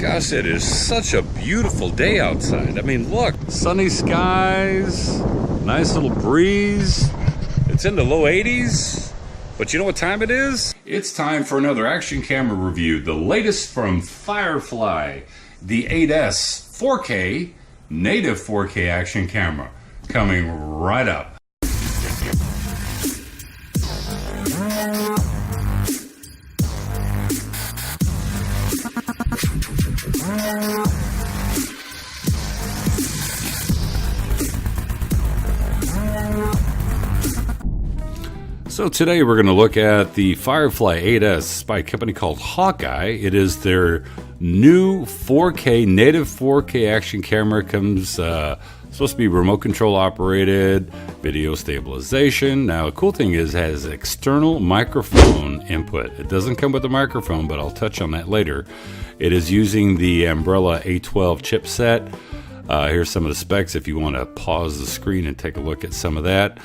Gosh, it is such a beautiful day outside. I mean, look, sunny skies, nice little breeze. It's in the low 80s. But you know what time it is? It's time for another action camera review. The latest from Firefly, the 8S 4K, native 4K action camera, coming right up. So today we're going to look at the Firefly 8S by a company called Hawkeye. It is their new 4K, native 4K action camera. It comes supposed to be remote control operated, video stabilization. Now the cool thing is it has external microphone input. It doesn't come with a microphone, but I'll touch on that later. It is using the Ambarella A12 chipset. Here's some of the specs if you want to pause the screen and take a look at some of that.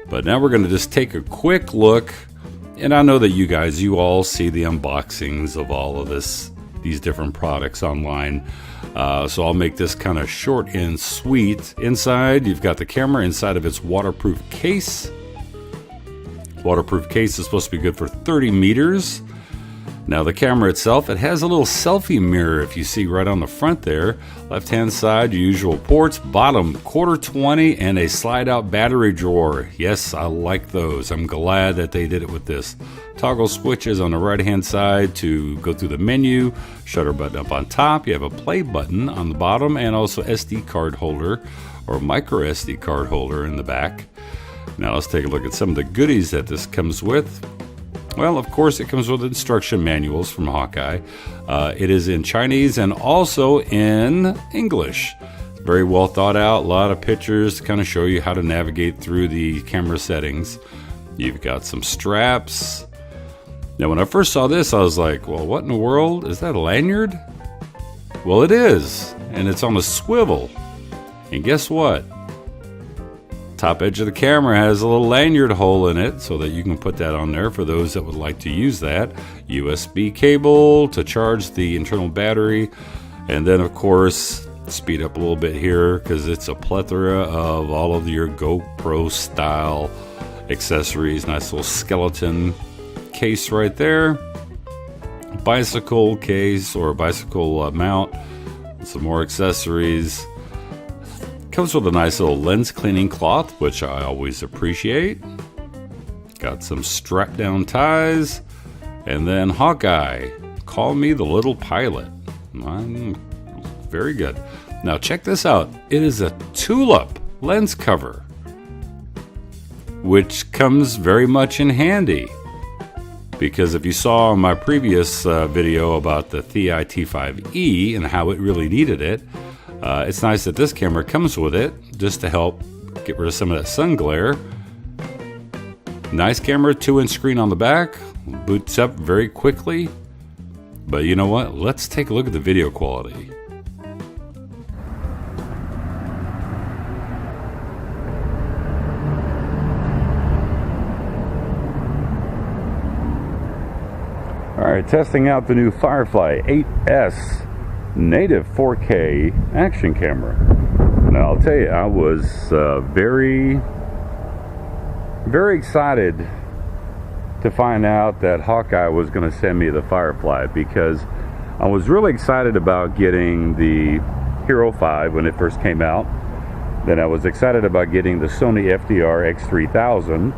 But now we're going to just take a quick look, and I know that you all see the unboxings of all of these different products online. So I'll make this kind of short and sweet. Inside, you've got the camera inside of its waterproof case. Waterproof case is supposed to be good for 30 meters. Now the camera itself, it has a little selfie mirror if you see right on the front there. Left hand side, your usual ports, bottom quarter 20, and a slide out battery drawer. Yes, I like those. I'm glad that they did it with this. Toggle switches on the right hand side to go through the menu, shutter button up on top. You have a play button on the bottom and also SD card holder or micro SD card holder in the back. Now let's take a look at some of the goodies that this comes with. Well, of course, it comes with instruction manuals from Hawkeye. It is in Chinese and also in English. Very well thought out, a lot of pictures to kind of show you how to navigate through the camera settings. You've got some straps. Now, when I first saw this, I was like, well, what in the world? Is that a lanyard? Well, it is, and it's on a swivel. And guess what? Top edge of the camera has a little lanyard hole in it so that you can put that on there for those that would like to use that. USB cable to charge the internal battery, and then of course speed up a little bit here because it's a plethora of all of your GoPro style accessories. Nice little skeleton case right there, bicycle case or bicycle mount, some more accessories. Comes with a nice little lens cleaning cloth, which I always appreciate. Got some strap down ties. And then Hawkeye, call me the little pilot. Very good. Now check this out. It is a tulip lens cover, which comes very much in handy. Because if you saw my previous video about the Hawkeye T5e and how it really needed it, it's nice that this camera comes with it just to help get rid of some of that sun glare. Nice camera, 2-inch screen on the back, boots up very quickly. But you know what? Let's take a look at the video quality. All right, testing out the new Firefly 8S native 4K action camera. Now I'll tell you, I was very excited to find out that Hawkeye was going to send me the Firefly, because I was really excited about getting the Hero 5 when it first came out. Then I was excited about getting the Sony FDR X3000.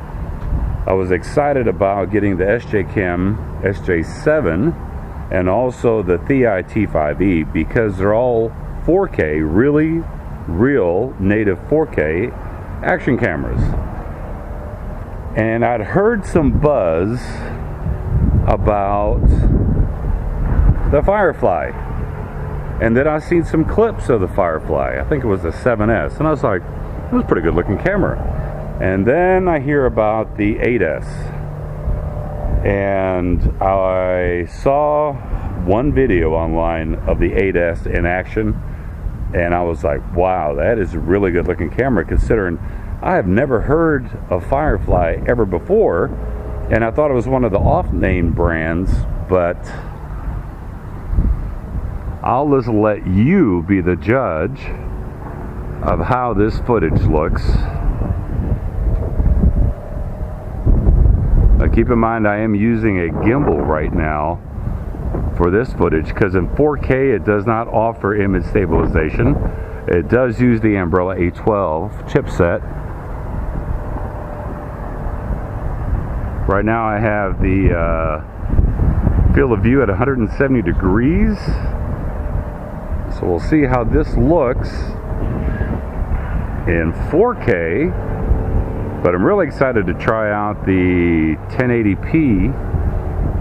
I was excited about getting the SJ Chem SJ7 and also the Hawkeye T5e, because they're all 4K, really real native 4K action cameras. And I'd heard some buzz about the Firefly, and then I seen some clips of the Firefly. I think it was the 7S, and I was like, it was a pretty good looking camera. And then I hear about the 8S, and I saw one video online of the 8S in action, and I was like, wow, that is a really good looking camera, considering I have never heard of Firefly ever before, and I thought it was one of the off-name brands, but I'll just let you be the judge of how this footage looks. Now keep in mind I am using a gimbal right now for this footage because in 4K it does not offer image stabilization. It does use the Ambarella A12 chipset. Right now I have the field of view at 170 degrees. So we'll see how this looks in 4K. But I'm really excited to try out the 1080p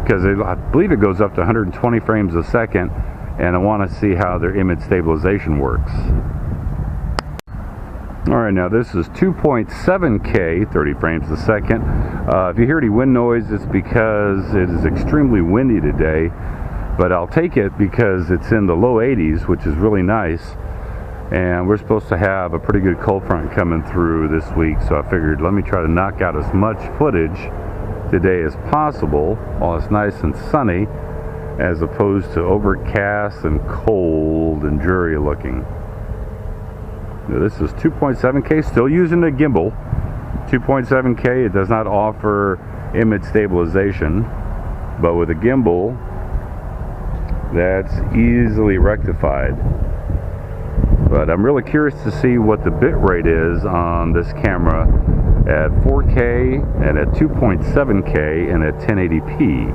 because I believe it goes up to 120 frames a second, and I want to see how their image stabilization works. Alright, now this is 2.7K, 30 frames a second. If you hear any wind noise, it's because it is extremely windy today, but I'll take it because it's in the low 80s, which is really nice. And we're supposed to have a pretty good cold front coming through this week, so I figured let me try to knock out as much footage today as possible while it's nice and sunny, as opposed to overcast and cold and dreary looking. Now, this is 2.7K, still using the gimbal. 2.7K, it does not offer image stabilization, but with a gimbal, that's easily rectified. But I'm really curious to see what the bit rate is on this camera at 4K and at 2.7K and at 1080p.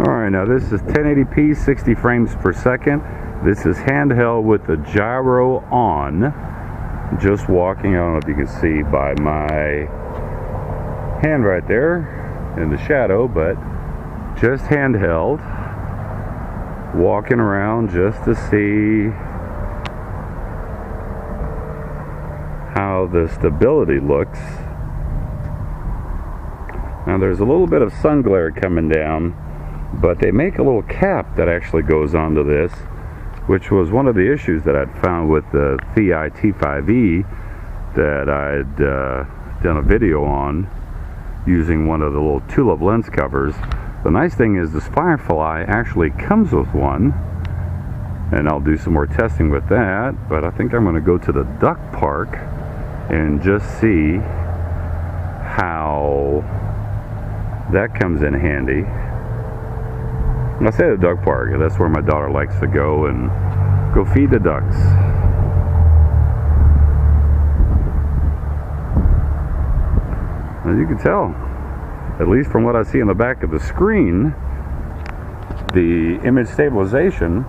Alright, now this is 1080p, 60 frames per second. This is handheld with the gyro on. Just walking, I don't know if you can see by my hand right there in the shadow, but just handheld. Walking around just to see how the stability looks. Now there's a little bit of sun glare coming down, but they make a little cap that actually goes onto this, which was one of the issues that I'd found with the Thi T5e that I'd done a video on using one of the little tulip lens covers. The nice thing is this Firefly actually comes with one, and I'll do some more testing with that, but I think I'm going to go to the duck park and just see how that comes in handy. When I say the duck park, that's where my daughter likes to go and go feed the ducks. As you can tell, at least from what I see in the back of the screen, the image stabilization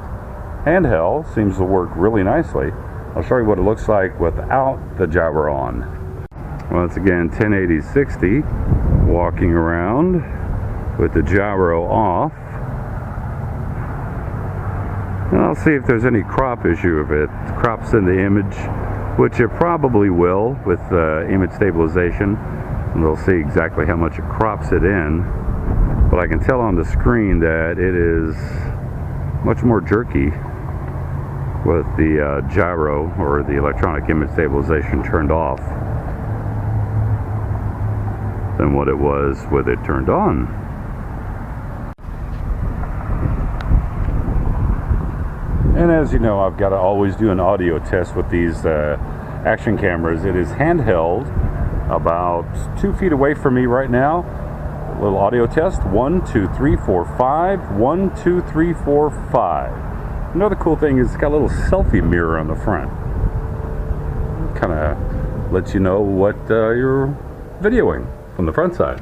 handheld seems to work really nicely. I'll show you what it looks like without the gyro on. Once again, 1080-60, walking around with the gyro off. And I'll see if there's any crop issue. If it crops in the image, which it probably will with image stabilization. And we'll see exactly how much it crops it in. But I can tell on the screen that it is much more jerky with the gyro or the electronic image stabilization turned off than what it was with it turned on. And as you know, I've got to always do an audio test with these action cameras. It is handheld, about 2 feet away from me right now. A little audio test. 1, 2, 3, 4, 5. 1, 2, 3, 4, 5. Another cool thing is it's got a little selfie mirror on the front. Kind of lets you know what you're videoing from the front side.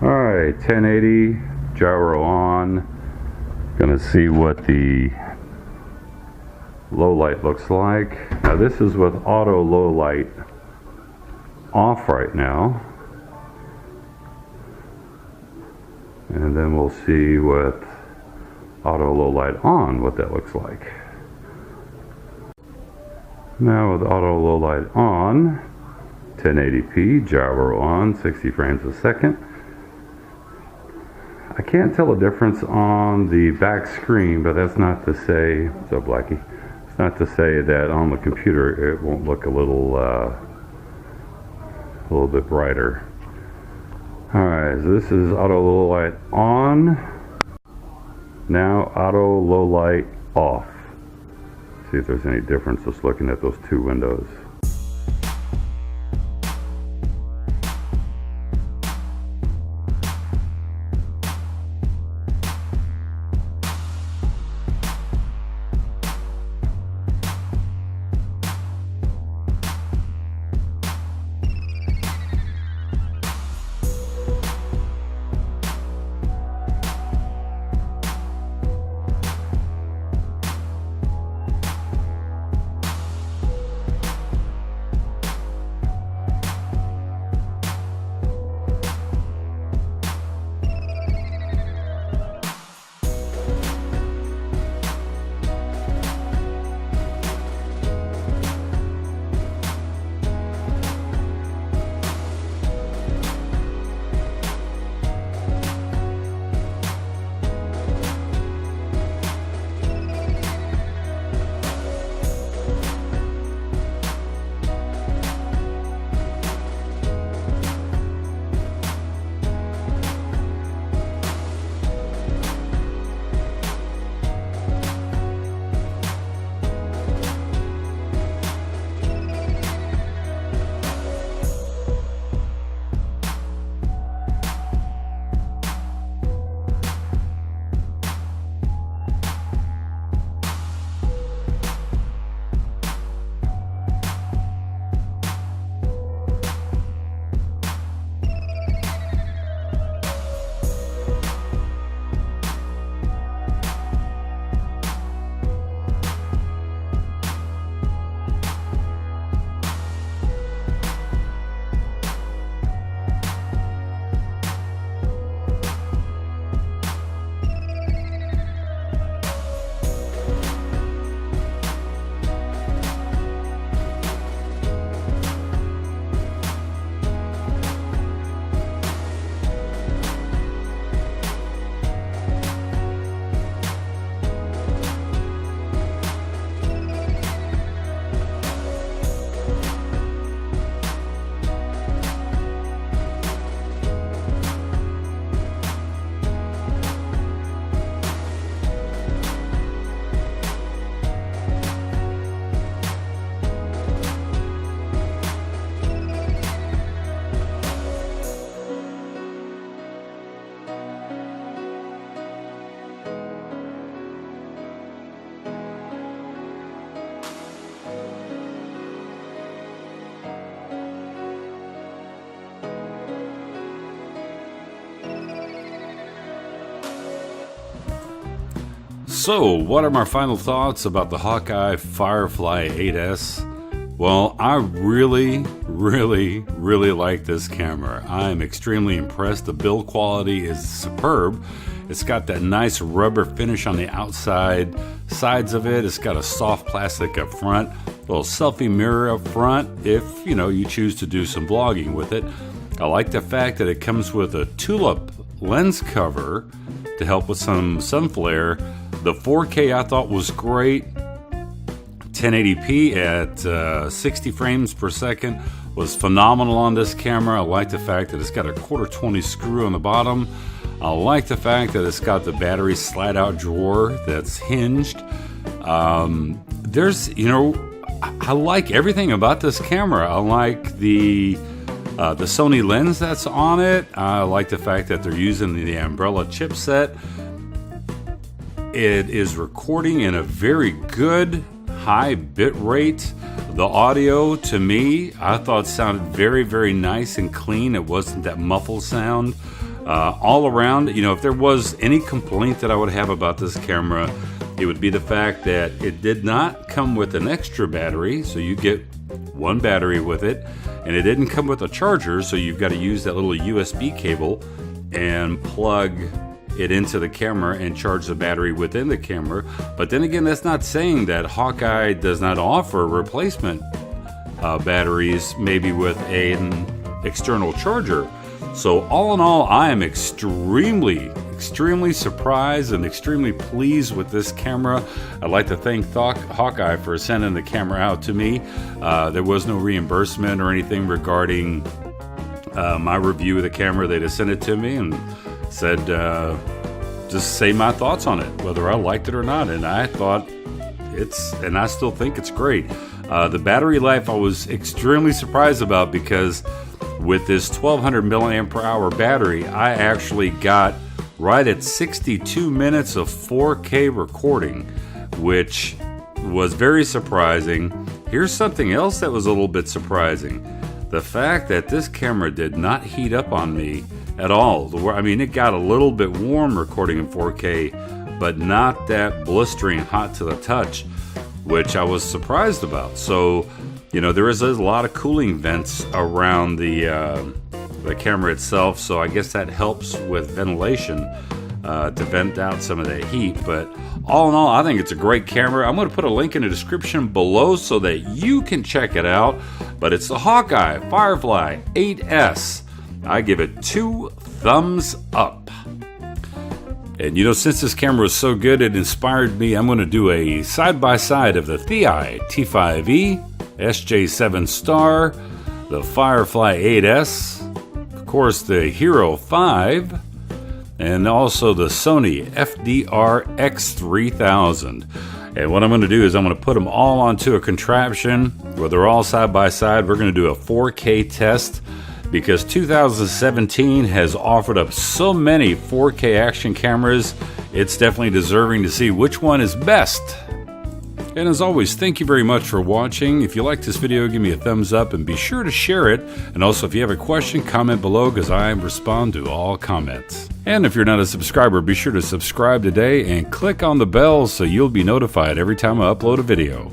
Alright, 1080, gyro on. Gonna see what the low light looks like. Now this is with auto low light off right now, and then we'll see with auto low light on what that looks like. Now with auto low light on, 1080p, gyro on, 60 frames a second. I can't tell a difference on the back screen, but that's not to say, so Blackie, it's not to say that on the computer it won't look a little bit brighter. Alright, so this is auto low light on. Now auto low light off. See if there's any difference just looking at those two windows. So, what are my final thoughts about the Hawkeye Firefly 8S? Well, I really like this camera. I'm extremely impressed. The build quality is superb. It's got that nice rubber finish on the outside sides of it. It's got a soft plastic up front, a little selfie mirror up front if you choose to do some vlogging with it. I like the fact that it comes with a tulip lens cover to help with some sun flare. The 4K I thought was great. 1080p at 60 frames per second was phenomenal on this camera. I like the fact that it's got a 1/4-20 screw on the bottom. I like the fact that it's got the battery slide out drawer that's hinged. I like everything about this camera. I like the Sony lens that's on it. I like the fact that they're using the Ambarella chipset. It is recording in a very good high bit rate. The audio, to me, I thought sounded very nice and clean. It wasn't that muffled sound. All around, if there was any complaint that I would have about this camera, it would be the fact that it did not come with an extra battery, so you get one battery with it, and it didn't come with a charger, so you've got to use that little USB cable and plug it into the camera and charge the battery within the camera. But then again, that's not saying that Hawkeye does not offer replacement batteries, maybe with an external charger. So all in all, I am extremely surprised and extremely pleased with this camera. I'd like to thank Hawkeye for sending the camera out to me. There was no reimbursement or anything regarding my review of the camera. They just sent it to me and said, just say my thoughts on it, whether I liked it or not. And I thought and I still think it's great. The battery life I was extremely surprised about, because with this 1200 milliamp per hour battery, I actually got right at 62 minutes of 4K recording, which was very surprising. Here's something else that was a little bit surprising. The fact that this camera did not heat up on me at all. I mean, it got a little bit warm recording in 4K, but not that blistering hot to the touch, which I was surprised about. So, you know, there is a lot of cooling vents around the camera itself, so I guess that helps with ventilation to vent out some of that heat. But all in all, I think it's a great camera. I'm going to put a link in the description below so that you can check it out. But it's the Hawkeye Firefly 8S. I give it 2 thumbs up. And you know, since this camera was so good, it inspired me. I'm going to do a side-by-side of the Hawkeye T5e, SJ7 Star, the Firefly 8S, of course the Hero 5, and also the Sony FDR X3000. And what I'm going to do is I'm going to put them all onto a contraption where they're all side by side. We're going to do a 4K test, because 2017 has offered up so many 4K action cameras. It's definitely deserving to see which one is best. And as always, thank you very much for watching. If you like this video, give me a thumbs up and be sure to share it. And also, if you have a question, comment below, because I respond to all comments. And if you're not a subscriber, be sure to subscribe today and click on the bell so you'll be notified every time I upload a video.